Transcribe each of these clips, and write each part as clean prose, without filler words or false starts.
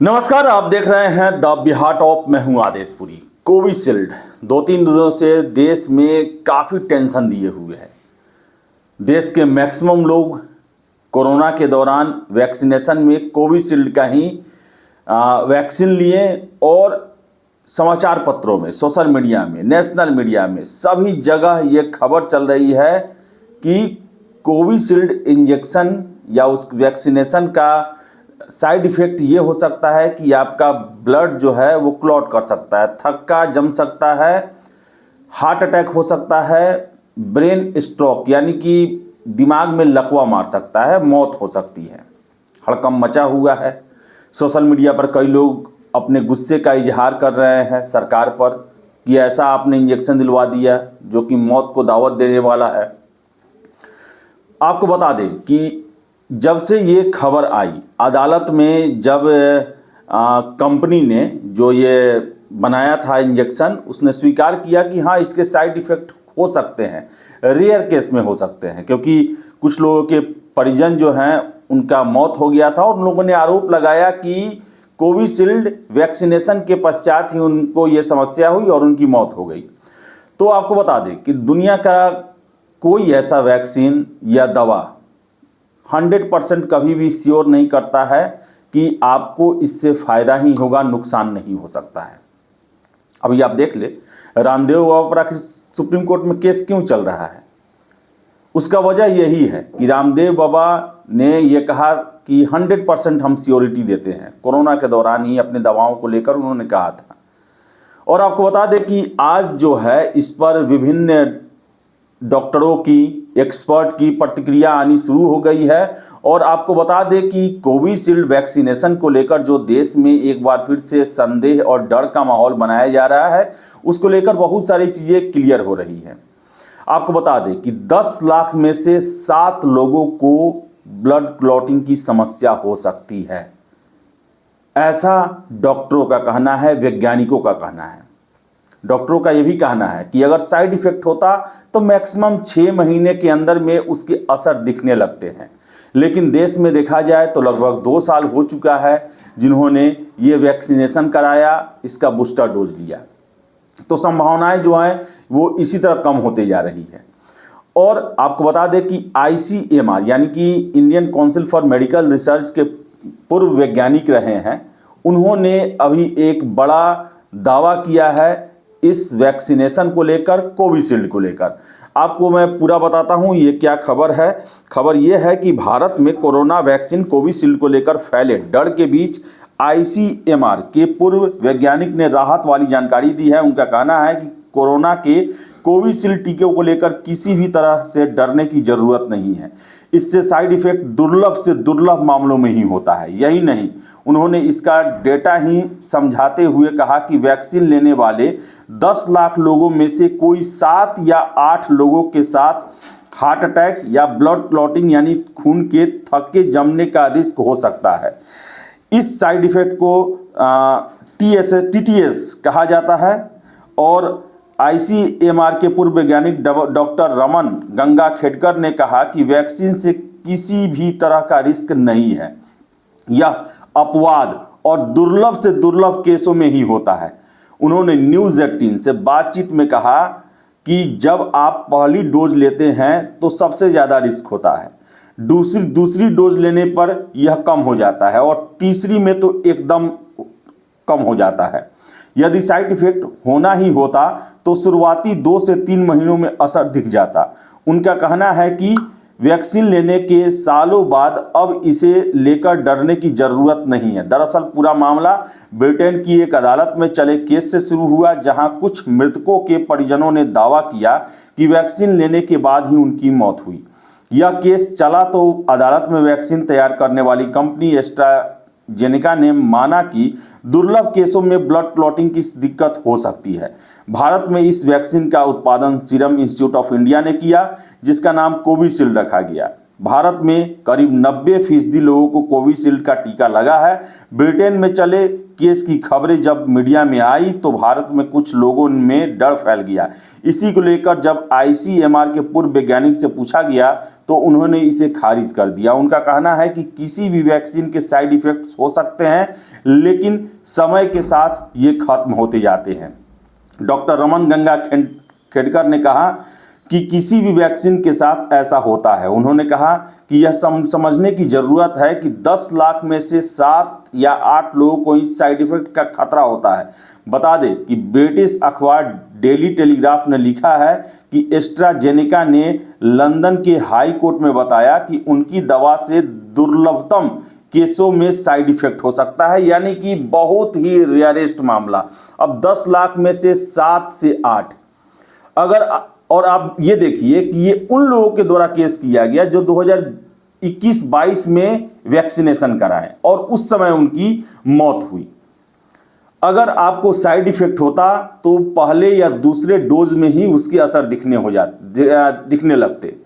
नमस्कार, आप देख रहे हैं द बिहार टॉप। मैं हूं आदेशपुरी। कोविशील्ड 2-3 दिनों से देश में काफ़ी टेंशन दिए हुए है। देश के मैक्सिमम लोग कोरोना के दौरान वैक्सीनेशन में कोविशील्ड का ही वैक्सीन लिए और समाचार पत्रों में, सोशल मीडिया में, नेशनल मीडिया में सभी जगह ये खबर चल रही है कि कोविशील्ड इंजेक्शन या उस वैक्सीनेशन का साइड इफ़ेक्ट ये हो सकता है कि आपका ब्लड जो है वो क्लॉट कर सकता है, थक्का जम सकता है, हार्ट अटैक हो सकता है, ब्रेन स्ट्रोक यानी कि दिमाग में लकवा मार सकता है, मौत हो सकती है। हड़कंप मचा हुआ है। सोशल मीडिया पर कई लोग अपने गुस्से का इजहार कर रहे हैं सरकार पर कि ऐसा आपने इंजेक्शन दिलवा दिया जो कि मौत को दावत देने वाला है। आपको बता दें कि जब से ये खबर आई, अदालत में जब कंपनी ने जो ये बनाया था इंजेक्शन, उसने स्वीकार किया कि हाँ इसके साइड इफ़ेक्ट हो सकते हैं, रेयर केस में हो सकते हैं, क्योंकि कुछ लोगों के परिजन जो हैं उनका मौत हो गया था और उन लोगों ने आरोप लगाया कि कोविशील्ड वैक्सीनेशन के पश्चात ही उनको ये समस्या हुई और उनकी मौत हो गई। तो आपको बता दें कि दुनिया का कोई ऐसा वैक्सीन या दवा 100% कभी भी श्योर नहीं करता है कि आपको इससे फ़ायदा ही होगा, नुकसान नहीं हो सकता है। अभी आप देख ले, रामदेव बाबा पर आखिर सुप्रीम कोर्ट में केस क्यों चल रहा है? उसका वजह यही है कि रामदेव बाबा ने ये कहा कि 100% हम श्योरिटी देते हैं। कोरोना के दौरान ही अपने दवाओं को लेकर उन्होंने कहा था। और आपको बता दें कि आज जो है इस पर विभिन्न डॉक्टरों की, एक्सपर्ट की प्रतिक्रिया आनी शुरू हो गई है। और आपको बता दें कि कोविशील्ड वैक्सीनेशन को लेकर जो देश में एक बार फिर से संदेह और डर का माहौल बनाया जा रहा है, उसको लेकर बहुत सारी चीज़ें क्लियर हो रही हैं। आपको बता दें कि 10 लाख में से 7 लोगों को ब्लड क्लॉटिंग की समस्या हो सकती है, ऐसा डॉक्टरों का कहना है, वैज्ञानिकों का कहना है। डॉक्टरों का ये भी कहना है कि अगर साइड इफ़ेक्ट होता तो मैक्सिमम 6 महीने के अंदर में उसके असर दिखने लगते हैं, लेकिन देश में देखा जाए तो लगभग 2 साल हो चुका है जिन्होंने ये वैक्सीनेशन कराया, इसका बूस्टर डोज लिया। तो संभावनाएं जो हैं वो इसी तरह कम होते जा रही है। और आपको बता दें कि ICMR यानी कि Indian council for medical research के पूर्व वैज्ञानिक रहे हैं, उन्होंने अभी एक बड़ा दावा किया है इस वैक्सीनेशन को लेकर, कोविशील्ड को लेकर। आपको मैं पूरा बताता हूं ये क्या खबर है। खबर ये है कि भारत में कोरोना वैक्सीन कोविशील्ड को लेकर फैले डर के बीच ICMR के पूर्व वैज्ञानिक ने राहत वाली जानकारी दी है। उनका कहना है कि कोरोना के कोविशील्ड टीके को लेकर किसी भी तरह से डरने की ज़रूरत नहीं है। इससे साइड इफ़ेक्ट दुर्लभ से दुर्लभ मामलों में ही होता है। यही नहीं, उन्होंने इसका डेटा ही समझाते हुए कहा कि वैक्सीन लेने वाले 10 लाख लोगों में से कोई 7 या 8 लोगों के साथ हार्ट अटैक या ब्लड क्लॉटिंग यानी खून के थक्के जमने का रिस्क हो सकता है। इस साइड इफ़ेक्ट को TTS कहा जाता है। और ICMR के पूर्व वैज्ञानिक डॉक्टर रमन गंगा खेडकर ने कहा कि वैक्सीन से किसी भी तरह का रिस्क नहीं है, यह अपवाद और दुर्लभ से दुर्लभ केसों में ही होता है। उन्होंने न्यूज़ 18 से बातचीत में कहा कि जब आप पहली डोज लेते हैं तो सबसे ज़्यादा रिस्क होता है, दूसरी डोज लेने पर यह कम हो जाता है और तीसरी में तो एकदम कम हो जाता है। यदि साइड इफ़ेक्ट होना ही होता तो शुरुआती 2 से 3 महीनों में असर दिख जाता। उनका कहना है कि वैक्सीन लेने के सालों बाद अब इसे लेकर डरने की ज़रूरत नहीं है। दरअसल पूरा मामला ब्रिटेन की एक अदालत में चले केस से शुरू हुआ, जहां कुछ मृतकों के परिजनों ने दावा किया कि वैक्सीन लेने के बाद ही उनकी मौत हुई। यह केस चला तो अदालत में वैक्सीन तैयार करने वाली कंपनी एस्ट्राजेनेका ने माना कि दुर्लभ केसों में ब्लड क्लॉटिंग की दिक्कत हो सकती है। भारत में इस वैक्सीन का उत्पादन सीरम इंस्टीट्यूट ऑफ इंडिया ने किया, जिसका नाम कोविशील्ड रखा गया। भारत में करीब 90% लोगों को कोविशील्ड का टीका लगा है। ब्रिटेन में चले केस की खबरें जब मीडिया में आई तो भारत में कुछ लोगों में डर फैल गया। इसी को लेकर जब ICMR के पूर्व वैज्ञानिक से पूछा गया तो उन्होंने इसे खारिज कर दिया। उनका कहना है कि किसी भी वैक्सीन के साइड इफेक्ट्स हो सकते हैं, लेकिन समय के साथ ये खत्म होते जाते हैं। डॉक्टर रमन गंगा खेडकर ने कहा कि किसी भी वैक्सीन के साथ ऐसा होता है। उन्होंने कहा कि यह समझने की ज़रूरत है कि 10 लाख में से 7 या 8 लोगों को इस साइड इफेक्ट का खतरा होता है। बता दें कि ब्रिटिश अखबार डेली टेलीग्राफ ने लिखा है कि एस्ट्राजेनेका ने लंदन के हाई कोर्ट में बताया कि उनकी दवा से दुर्लभतम केसों में साइड इफेक्ट हो सकता है, यानी कि बहुत ही रेयरेस्ट मामला। अब 10 लाख में से 7 से 8 अगर, और आप ये देखिए कि ये उन लोगों के द्वारा केस किया गया जो 2021-22 में वैक्सीनेशन कराएं और उस समय उनकी मौत हुई। अगर आपको साइड इफेक्ट होता तो पहले या दूसरे डोज में ही उसके असर दिखने लगते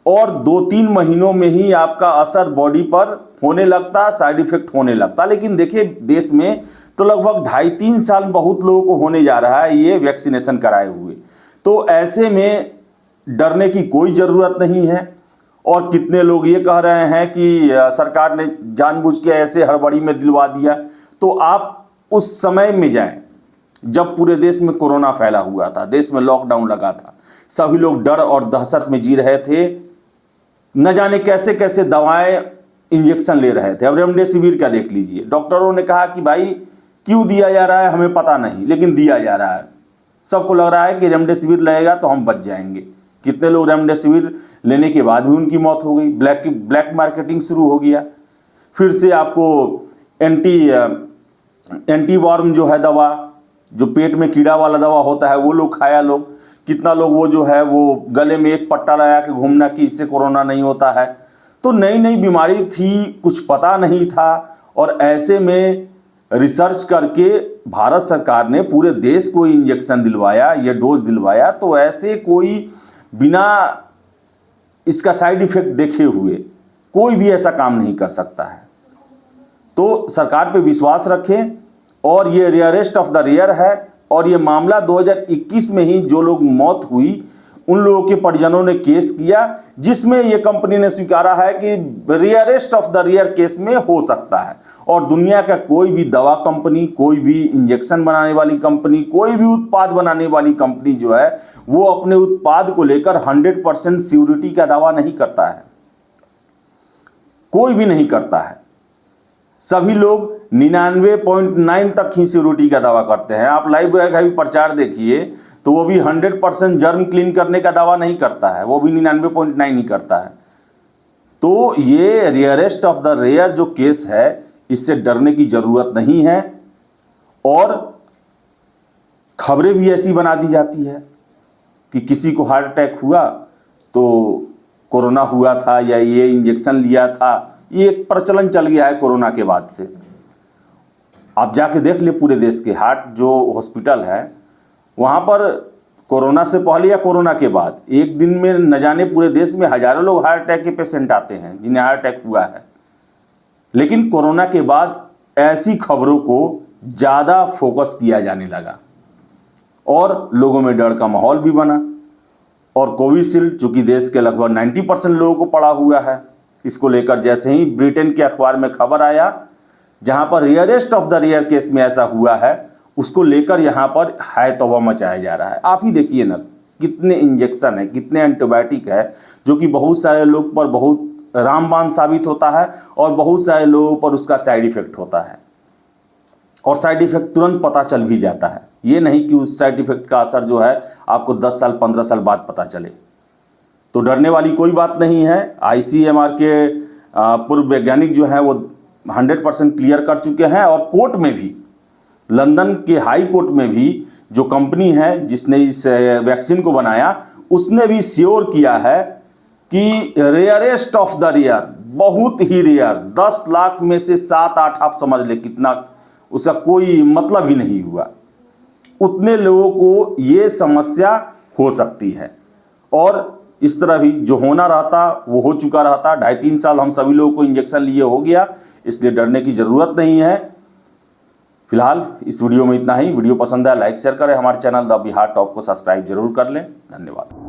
और 2-3 महीनों में ही आपका असर बॉडी पर होने लगता, साइड इफेक्ट होने लगता। लेकिन देखिए देश में तो लगभग 2.5-3 साल बहुत लोगों को होने जा रहा है ये वैक्सीनेशन कराए हुए। तो ऐसे में डरने की कोई ज़रूरत नहीं है। और कितने लोग ये कह रहे हैं कि सरकार ने जानबूझ के ऐसे हड़बड़ी में दिलवा दिया। तो आप उस समय में जाएं जब पूरे देश में कोरोना फैला हुआ था, देश में लॉकडाउन लगा था, सभी लोग डर और दहशत में जी रहे थे, न जाने कैसे कैसे दवाएं इंजेक्शन ले रहे थे। अब रेमडेसिविर का देख लीजिए, डॉक्टरों ने कहा कि भाई क्यों दिया जा रहा है हमें पता नहीं, लेकिन दिया जा रहा है। सबको लग रहा है कि रेमडेसिविर लगेगा तो हम बच जाएंगे। कितने लोग रेमडेसिविर लेने के बाद भी उनकी मौत हो गई। ब्लैक मार्केटिंग शुरू हो गया। फिर से आपको एंटीवर्म जो है दवा, जो पेट में कीड़ा वाला दवा होता है, वो लोग खाया लोग। कितना लोग वो जो है वो गले में एक पट्टा लगा के घूमना कि इससे कोरोना नहीं होता है। तो नई नई बीमारी थी, कुछ पता नहीं था, और ऐसे में रिसर्च करके भारत सरकार ने पूरे देश को इंजेक्शन दिलवाया, ये डोज दिलवाया। तो ऐसे कोई बिना इसका साइड इफेक्ट देखे हुए कोई भी ऐसा काम नहीं कर सकता है। तो सरकार पे विश्वास रखें। और ये रेयरेस्ट ऑफ द रेयर है। और ये मामला 2021 में ही जो लोग मौत हुई उन लोगों के परिजनों ने केस किया, जिसमें ये कंपनी ने स्वीकारा है कि rarest of the rare case में हो सकता है। और दुनिया का कोई भी दवा कंपनी, कोई भी इंजेक्शन बनाने वाली कंपनी, कोई भी उत्पाद बनाने वाली कंपनी जो है वो अपने उत्पाद को लेकर 100% सिक्योरिटी का दावा नहीं करता है, कोई भी नहीं करता है। सभी लोग 99.9 तक ही सिक्योरिटी का दावा करते हैं। आप लाइव का भी प्रचार देखिए तो वो भी 100% जर्म क्लीन करने का दावा नहीं करता है, वो भी 99.9 ही करता है। तो ये रेयरेस्ट ऑफ द रेयर जो केस है, इससे डरने की ज़रूरत नहीं है। और खबरें भी ऐसी बना दी जाती है कि किसी को हार्ट अटैक हुआ तो कोरोना हुआ था या ये इंजेक्शन लिया था। ये एक प्रचलन चल गया है कोरोना के बाद से। आप जाके देख ले पूरे देश के हार्ट जो हॉस्पिटल है वहाँ पर कोरोना से पहले या कोरोना के बाद एक दिन में न जाने पूरे देश में हजारों लोग हार्ट अटैक के पेशेंट आते हैं जिन्हें हार्ट अटैक हुआ है। लेकिन कोरोना के बाद ऐसी खबरों को ज़्यादा फोकस किया जाने लगा और लोगों में डर का माहौल भी बना। और कोविशील्ड चूँकि देश के लगभग 90% लोगों को पड़ा हुआ है, इसको लेकर जैसे ही ब्रिटेन के अखबार में खबर आया जहां पर rarest of the rare case में ऐसा हुआ है, उसको लेकर यहां पर हाय तौबा मचाया जा रहा है। आप ही देखिए ना कितने इंजेक्शन है, कितने एंटीबायोटिक है, जो कि बहुत सारे लोग पर बहुत रामबाण साबित होता है और बहुत सारे लोगों पर उसका साइड इफेक्ट होता है। और साइड इफेक्ट तुरंत पता चल भी जाता है, ये नहीं कि उस साइड इफेक्ट का असर जो है आपको 10 साल 15 साल बाद पता चले। तो डरने वाली कोई बात नहीं है। ICMR के पूर्व वैज्ञानिक जो है वो 100% क्लियर कर चुके हैं। और कोर्ट में भी, लंदन के हाई कोर्ट में भी जो कंपनी है जिसने इस वैक्सीन को बनाया, उसने भी श्योर किया है कि रेयरेस्ट ऑफ द रेयर, बहुत ही रेयर, 10 लाख में से 7-8 आप समझ ले कितना, उसका कोई मतलब ही नहीं हुआ। उतने लोगों को ये समस्या हो सकती है। और इस तरह भी जो होना रहता वो हो चुका रहता। 2.5-3 साल हम सभी लोगों को इंजेक्शन लिए हो गया, इसलिए डरने की ज़रूरत नहीं है। फिलहाल इस वीडियो में इतना ही। वीडियो पसंद आया लाइक शेयर करें, हमारे चैनल द बिहार टॉप को सब्सक्राइब जरूर कर लें। धन्यवाद।